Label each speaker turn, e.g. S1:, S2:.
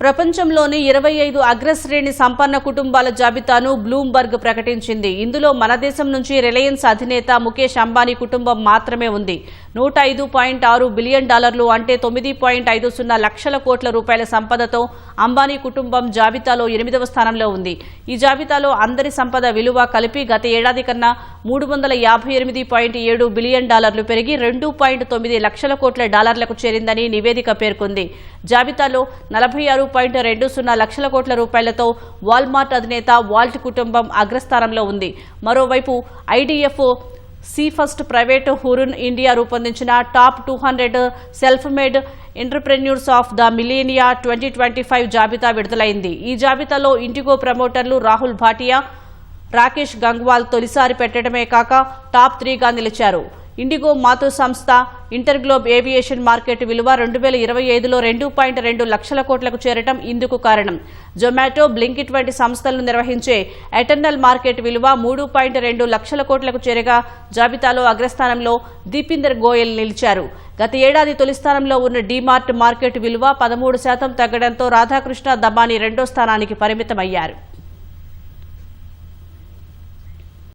S1: ప్రపంచంలోని 25 అగ్రశ్రేణి సంపన్న కుటుంబాల జాబితాను బ్లూంబర్గ్ ప్రకటించింది. ఇందులో మన దేశం నుంచి రిలయన్స్ అధినేత ముఖేష్ అంబానీ కుటుంబం మాత్రమే ఉంది. 105.6 బిలియన్ డాలర్లు అంటే 9.50 లక్షల కోట్ల రూపాయల సంపదతో అంబానీ కుటుంబం జాబితాలో 8వ స్థానంలో ఉంది. ఈ జాబితాలో అందరి సంపద విలువ కలిపి గత ఏడాది కన్నా 358.7 బిలియన్ డాలర్లు పెరిగి 2.9 లక్షల కోట్ల డాలర్లకు చేరిందని నివేదిక పేర్కొంది. జాబితాలో 46.20 లక్షల కోట్ల రూపాయలతో వాల్మార్ట్ అధినేత వాల్ట్ కుటుంబం అగ్రస్థానంలో ఉంది. మరోవైపు IDF first private Hurun India రూపొందించిన top 200 self made entrepreneurs of the millennia 2025 జాబితా విడుదలైంది. ఈ జాబితాలో ఇండిగో ప్రమోటర్లు రాహుల్ భాటియా, రాకేష్ గంగ్వాల్ తొలిసారి పెట్టడమే కాక టాప్ 3గా నిలిచారు. ఇండిగో మాతృ సంస్థ ఇంటర్గ్లోబ్ ఏవియేషన్ మార్కెట్ విలువ 2025లో 2.2 లక్షల కోట్లకు చేరటం ఇందుకు కారణం. జొమాటో, బ్లింకిట్ వంటి సంస్థలను నిర్వహించే ఎటర్నల్ మార్కెట్ విలువ 3.2 లక్షల కోట్లకు చేరగా జాబితాలో అగ్రస్థానంలో దీపిందర్ గోయల్ నిలిచారు. గత ఏడాది తొలి స్థానంలో ఉన్న డీమార్ట్ మార్కెట్ విలువ 13% తగ్గడంతో రాధాకృష్ణ దమానీ రెండో స్థానానికి పరిమితమయ్యారు.